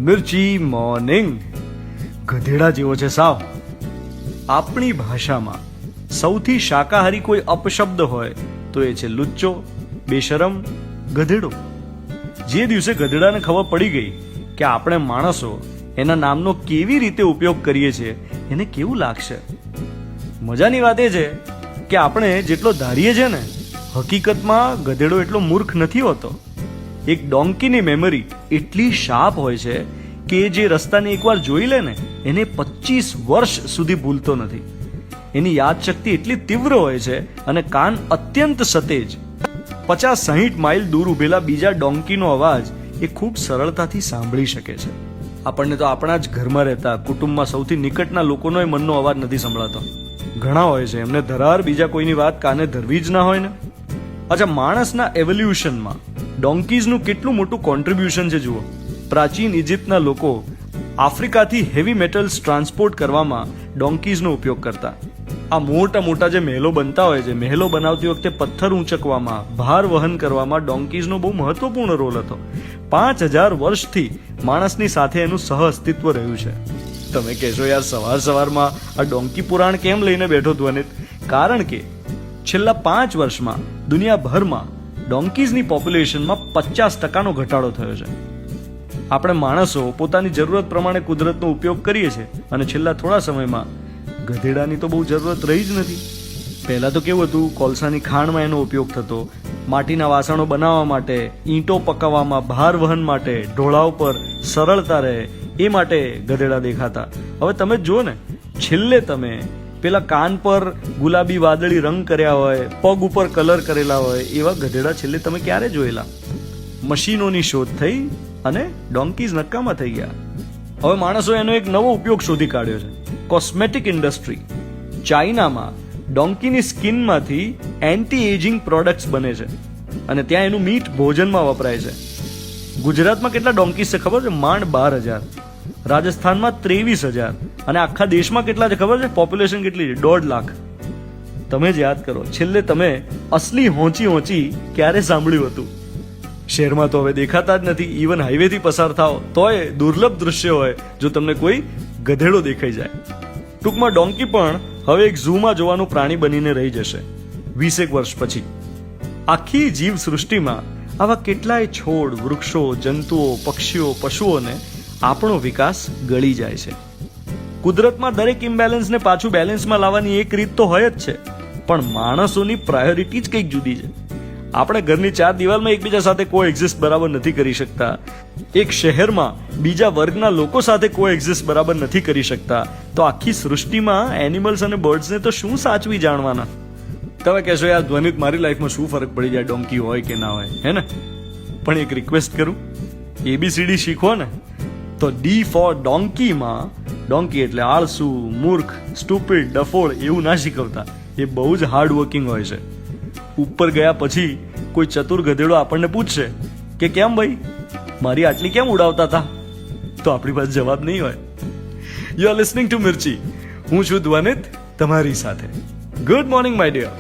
મિર્ચી morning. ગધેડા જેવો છે સાવ. આપણી ભાષામાં સૌથી શાકાહારી કોઈ અપશબ્દ હોય તો એ છે લુચ્ચો, બેશરમ, ગધેડો. જે દિવસે ગધેડાને ખબર પડી ગઈ કે આપણે માણસો એના નામનો કેવી રીતે ઉપયોગ કરીએ છીએ એને કેવું લાગશે. મજાની વાત એ છે કે આપણે જેટલો ધારીએ છીએ ને, હકીકતમાં ગધેડો એટલો મૂર્ખ નથી હોતો. એક ડોંકીની મેમરી એટલી શાર્પ હોય છે કે જે રસ્તાને એકવાર જોઈ લે ને એને 25 વર્ષ સુધી ભૂલતો નથી. એની યાદશક્તિ એટલી તીવ્ર હોય છે અને કાન અત્યંત સતેજ. 50-60 માઇલ દૂર ઉભેલા બીજા ડોંકીનો અવાજ એ ખૂબ સરળતાથી સાંભળી શકે છે. આપણને તો આપણા જ ઘરમાં રહેતા કુટુંબમાં સૌથી નિકટના લોકોનો મનનો અવાજ નથી સંભળાતો. ઘણા હોય છે એમને ધરાર બીજા કોઈની વાત કાને ધરવી જ ના હોય ને. અચ્છા, માણસના એવોલ્યુશનમાં ડોંકીઝનું કેટલું મોટું કોન્ટ્રીબ્યુશન છે જુઓ. પ્રાચીન ઇજિપ્તના લોકો આફ્રિકાથી હેવી મેટલ્સ ટ્રાન્સપોર્ટ કરવામાં ડોંકીઝનો ઉપયોગ કરતા. આ મોટા મોટા જે મહેલો બનતા હોય છે, મહેલો બનાવતી વખતે પથ્થર ઊંચકવામાં, ભાર વહન કરવામાં ડોંકીઝનો બહુ મહત્વપૂર્ણ રોલ હતો. 5000 વર્ષથી માણસની સાથે એનું સહઅસ્તિત્વ રહ્યું છે. તમે કહેશો યાર સવારમાં આ ડોંકી પુરાણ કેમ લઈને બેઠો ધ્વનિત? કારણ કે છેલ્લા 5 વર્ષમાં દુનિયાભરમાં ડોંકીઝની પોપ્યુલેશનમાં 50% ઘટાડો થયો છે. આપણે માણસો પોતાની જરૂરત પ્રમાણે કુદરતનો ઉપયોગ કરીએ છીએ અને છેલ્લા થોડા સમયમાં ગધેડાની તો બહુ જરૂરત રહી જ નથી. પહેલા તો કેવું હતું, કોલસાની ખાણમાં એનો ઉપયોગ થતો, માટીના વાસણો બનાવવા માટે, ઈંટો પકાવવામાં, ભાર વહન માટે, ઢોળાવ પર સરળતા રહે એ માટે ગધેડા દેખાતા. હવે તમે જુઓ ને, છેલ્લે તમે પેલા કાન પર ગુલાબી વાદળી રંગ કર્યા હોય, પગ ઉપર કલર કરેલા હોય એવા ગધેડા છેલ્લે તમે ક્યારે જોયેલા? મશીનોની શોધ થઈ અને ડોંકીઝ નકામા થઈ ગયા. હવે માણસો એનો એક નવો ઉપયોગ શોધી કાઢ્યો છે, કોસ્મેટિક ઇન્ડસ્ટ્રી. ચાઇનામાં ડોંકીની સ્કિનમાંથી એન્ટી એજિંગ પ્રોડક્ટ્સ બને છે અને ત્યાં એનું મીટ ભોજનમાં વપરાય છે. ગુજરાતમાં કેટલા ડોંકીઝ છે ખબર છે? માંડ 12,000. રાજસ્થાનમાં 23,000. અને આખા દેશમાં કેટલા છે ખબર છે? પોપ્યુલેશન કેટલી છે? 1.5 લાખ. તમે જ યાદ કરો, છેલ્લે તમે અસલી હોંચી ક્યારે સાંભળ્યું હતું? શહેરમાં તો હવે દેખાતા જ નથી. ઇવન હાઈવેથી પસાર થાઓ તોય દુર્લભ દૃશ્ય હોય જો તમને કોઈ ગધેડો દેખાઈ જાય. ટૂંકમાં ડોંકી પણ હવે એક ઝૂમાં જોવાનું પ્રાણી બનીને રહી જશે 20 વર્ષ પછી. આખી જીવ સૃષ્ટિમાં આવા કેટલાય છોડ, વૃક્ષો, જંતુઓ, પક્ષીઓ, પશુઓને આપણો વિકાસ ગળી જાય છે. કુદરતમાં દરેક ઇમ્બેલેન્સને પાછું બેલેન્સમાં લાવવાની એક રીત તો હોય જ છે, પણ માણસોની પ્રાયોરિટી જ કંઈક જુદી છે. આપણે ઘરની 4 દિવાલમાં એકબીજા સાથે કોએક્ઝિસ્ટ બરાબર નથી કરી શકતા. એક શહેરમાં બીજા વર્ગના લોકો સાથે કોએક્ઝિસ્ટ બરાબર નથી કરી શકતા. તો આખી સૃષ્ટિમાં એનિમલ્સ અને બર્ડ્સને તો શું સાચવી જાણવાના? તમે કહેશો યાર ધ્વનિત, મારી લાઈફમાં શું ફરક પડી જાય ડોંકી હોય કે ના હોય, હે ને? પણ એક રિક્વેસ્ટ કરું, ABCD શીખવો ને તો D ફોર ડોંકીમાં ડોંકી એટલે આળસુ, મૂર્ખ, સ્ટુપિડ, ડફોળ એવું ના શીખવતા. એ બહુ જ હાર્ડ વર્કિંગ હોય છે. ઉપર ગયા પછી કોઈ ચતુર ગધેડો આપણને પૂછશે કે કેમ ભાઈ મારી આટલી કેમ ઉડાવતા હતા, તો આપણી પાસે જવાબ નહીં હોય. You are listening to Mirchi. હું છું ધ્વનિત તમારી સાથે. Good morning my dear.